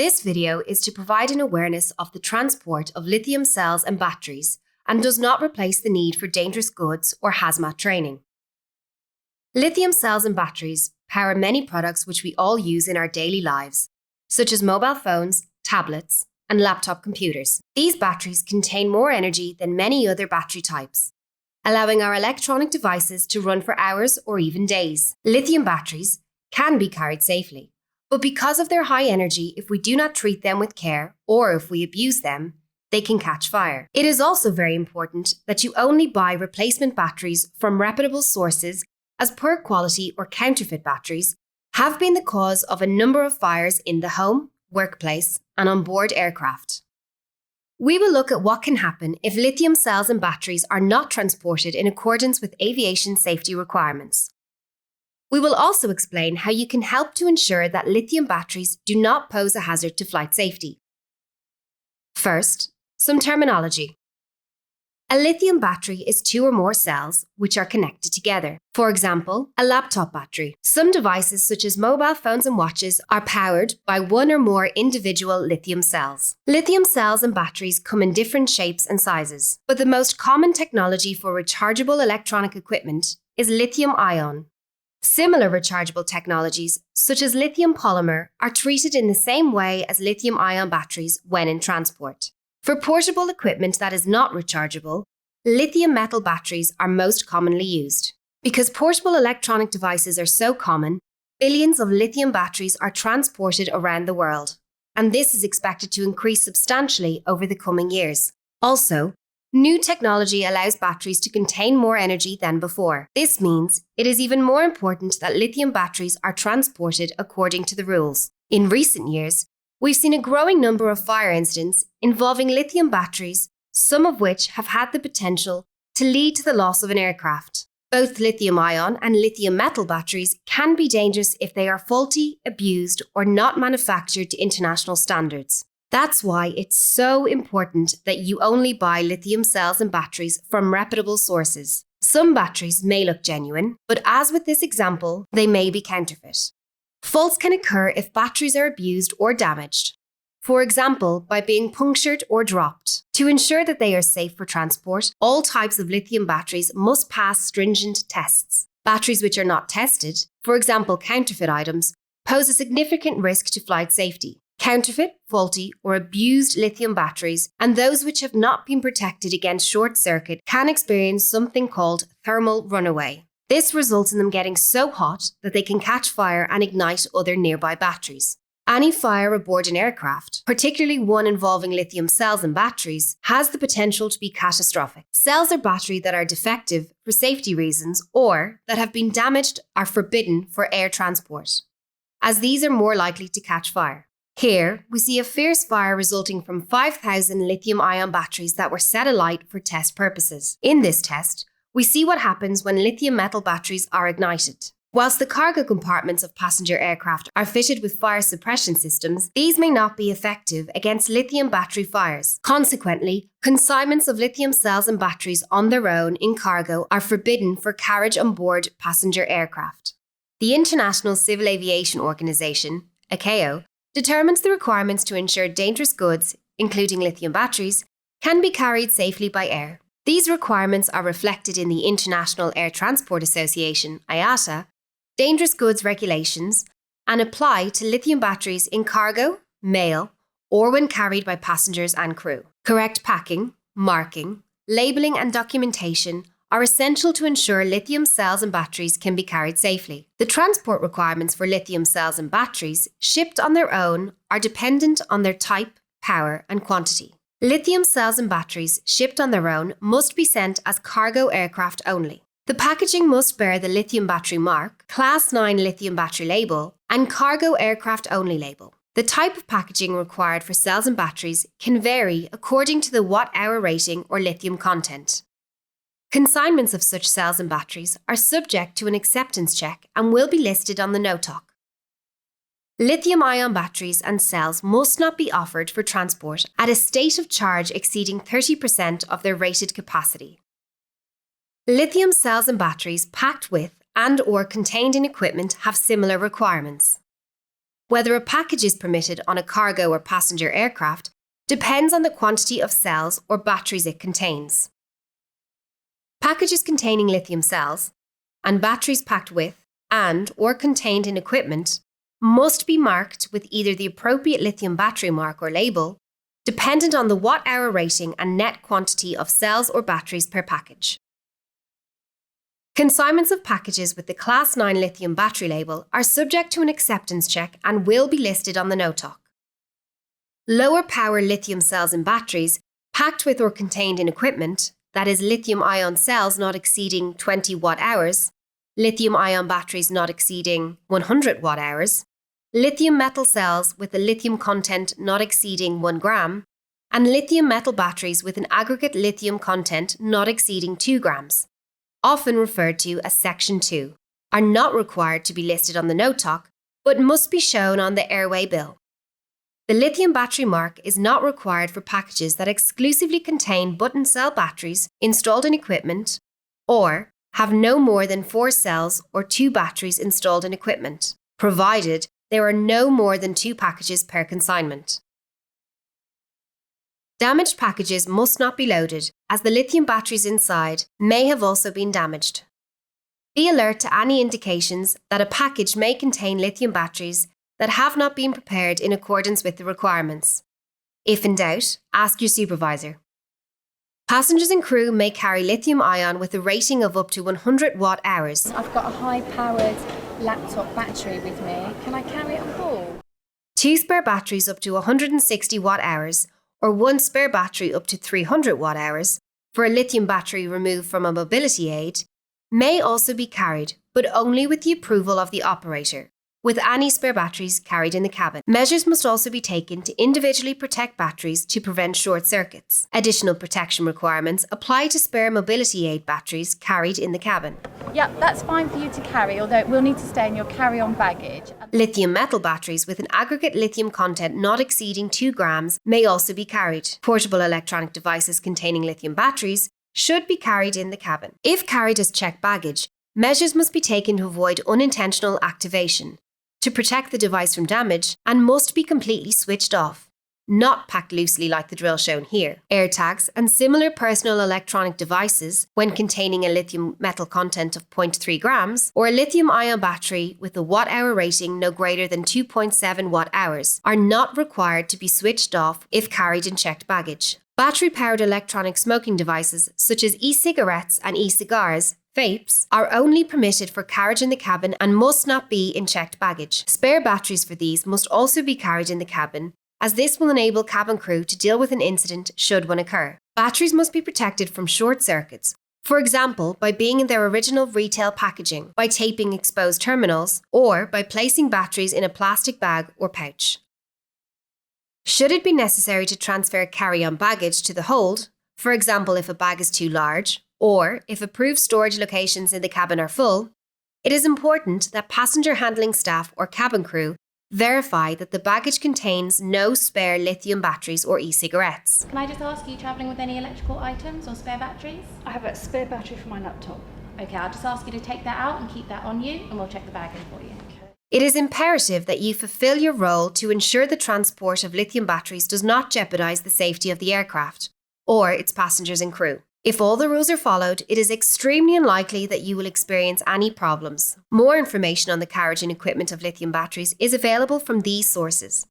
This video is to provide an awareness of the transport of lithium cells and batteries and does not replace the need for dangerous goods or hazmat training. Lithium cells and batteries power many products which we all use in our daily lives, such as mobile phones, tablets, and laptop computers. These batteries contain more energy than many other battery types, allowing our electronic devices to run for hours or even days. Lithium batteries can be carried safely, but because of their high energy, if we do not treat them with care or if we abuse them, they can catch fire. It is also very important that you only buy replacement batteries from reputable sources, as poor quality or counterfeit batteries have been the cause of a number of fires in the home, workplace, and on board aircraft. We will look at what can happen if lithium cells and batteries are not transported in accordance with aviation safety requirements. We will also explain how you can help to ensure that lithium batteries do not pose a hazard to flight safety. First, some terminology. A lithium battery is two or more cells which are connected together. For example, a laptop battery. Some devices such as mobile phones and watches are powered by one or more individual lithium cells. Lithium cells and batteries come in different shapes and sizes, but the most common technology for rechargeable electronic equipment is lithium-ion. Similar rechargeable technologies, such as lithium polymer, are treated in the same way as lithium-ion batteries when in transport. For portable equipment that is not rechargeable, lithium metal batteries are most commonly used. Because portable electronic devices are so common, billions of lithium batteries are transported around the world, and this is expected to increase substantially over the coming years. Also, new technology allows batteries to contain more energy than before. This means it is even more important that lithium batteries are transported according to the rules. In recent years, we've seen a growing number of fire incidents involving lithium batteries, some of which have had the potential to lead to the loss of an aircraft. Both lithium-ion and lithium metal batteries can be dangerous if they are faulty, abused, or not manufactured to international standards. That's why it's so important that you only buy lithium cells and batteries from reputable sources. Some batteries may look genuine, but as with this example, they may be counterfeit. Faults can occur if batteries are abused or damaged, for example, by being punctured or dropped. To ensure that they are safe for transport, all types of lithium batteries must pass stringent tests. Batteries which are not tested, for example counterfeit items, pose a significant risk to flight safety. Counterfeit, faulty, or abused lithium batteries and those which have not been protected against short circuit can experience something called thermal runaway. This results in them getting so hot that they can catch fire and ignite other nearby batteries. Any fire aboard an aircraft, particularly one involving lithium cells and batteries, has the potential to be catastrophic. Cells or battery that are defective for safety reasons or that have been damaged are forbidden for air transport, as these are more likely to catch fire. Here, we see a fierce fire resulting from 5,000 lithium-ion batteries that were set alight for test purposes. In this test, we see what happens when lithium metal batteries are ignited. Whilst the cargo compartments of passenger aircraft are fitted with fire suppression systems, these may not be effective against lithium battery fires. Consequently, consignments of lithium cells and batteries on their own in cargo are forbidden for carriage on board passenger aircraft. The International Civil Aviation Organization, ICAO, determines the requirements to ensure dangerous goods, including lithium batteries, can be carried safely by air. These requirements are reflected in the International Air Transport Association, IATA, dangerous goods regulations and apply to lithium batteries in cargo, mail, or when carried by passengers and crew. Correct packing, marking, labeling and documentation are essential to ensure lithium cells and batteries can be carried safely. The transport requirements for lithium cells and batteries shipped on their own are dependent on their type, power, and quantity. Lithium cells and batteries shipped on their own must be sent as cargo aircraft only. The packaging must bear the lithium battery mark, Class 9 lithium battery label, and cargo aircraft only label. The type of packaging required for cells and batteries can vary according to the watt-hour rating or lithium content. Consignments of such cells and batteries are subject to an acceptance check and will be listed on the NOTOC. Lithium-ion batteries and cells must not be offered for transport at a state of charge exceeding 30% of their rated capacity. Lithium cells and batteries packed with and/or contained in equipment have similar requirements. Whether a package is permitted on a cargo or passenger aircraft depends on the quantity of cells or batteries it contains. Packages containing lithium cells and batteries packed with and/or contained in equipment must be marked with either the appropriate lithium battery mark or label, dependent on the watt-hour rating and net quantity of cells or batteries per package. Consignments of packages with the Class 9 lithium battery label are subject to an acceptance check and will be listed on the NOTOC. Lower power lithium cells and batteries packed with or contained in equipment, that is lithium-ion cells not exceeding 20 watt-hours, lithium-ion batteries not exceeding 100 watt-hours, lithium metal cells with a lithium content not exceeding 1 gram, and lithium metal batteries with an aggregate lithium content not exceeding 2 grams, often referred to as Section 2, are not required to be listed on the NOTOC, but must be shown on the airway bill. The lithium battery mark is not required for packages that exclusively contain button cell batteries installed in equipment or have no more than 4 cells or 2 batteries installed in equipment, provided there are no more than 2 packages per consignment. Damaged packages must not be loaded, as the lithium batteries inside may have also been damaged. Be alert to any indications that a package may contain lithium batteries that have not been prepared in accordance with the requirements. If in doubt, ask your supervisor. Passengers and crew may carry lithium-ion with a rating of up to 100 watt-hours. I've got a high-powered laptop battery with me. Can I carry it on board? 2 spare batteries up to 160 watt-hours or 1 spare battery up to 300 watt-hours for a lithium battery removed from a mobility aid may also be carried, but only with the approval of the operator, with any spare batteries carried in the cabin. Measures must also be taken to individually protect batteries to prevent short circuits. Additional protection requirements apply to spare mobility aid batteries carried in the cabin. Yep, that's fine for you to carry, although it will need to stay in your carry-on baggage. Lithium metal batteries with an aggregate lithium content not exceeding 2 grams may also be carried. Portable electronic devices containing lithium batteries should be carried in the cabin. If carried as checked baggage, measures must be taken to avoid unintentional activation, to protect the device from damage, and must be completely switched off, not packed loosely like the drill shown here. AirTags and similar personal electronic devices, when containing a lithium metal content of 0.3 grams, or a lithium-ion battery with a watt-hour rating no greater than 2.7 watt-hours, are not required to be switched off if carried in checked baggage. Battery-powered electronic smoking devices, such as e-cigarettes and e-cigars, vapes, are only permitted for carriage in the cabin and must not be in checked baggage. Spare batteries for these must also be carried in the cabin, as this will enable cabin crew to deal with an incident should one occur. Batteries must be protected from short circuits, for example by being in their original retail packaging, by taping exposed terminals, or by placing batteries in a plastic bag or pouch. Should it be necessary to transfer carry-on baggage to the hold, for example if a bag is too large, or if approved storage locations in the cabin are full, it is important that passenger handling staff or cabin crew verify that the baggage contains no spare lithium batteries or e-cigarettes. Can I just ask, are you travelling with any electrical items or spare batteries? I have a spare battery for my laptop. Okay, I'll just ask you to take that out and keep that on you, and we'll check the bagging for you. It is imperative that you fulfill your role to ensure the transport of lithium batteries does not jeopardise the safety of the aircraft or its passengers and crew. If all the rules are followed, it is extremely unlikely that you will experience any problems. More information on the carriage and equipment of lithium batteries is available from these sources.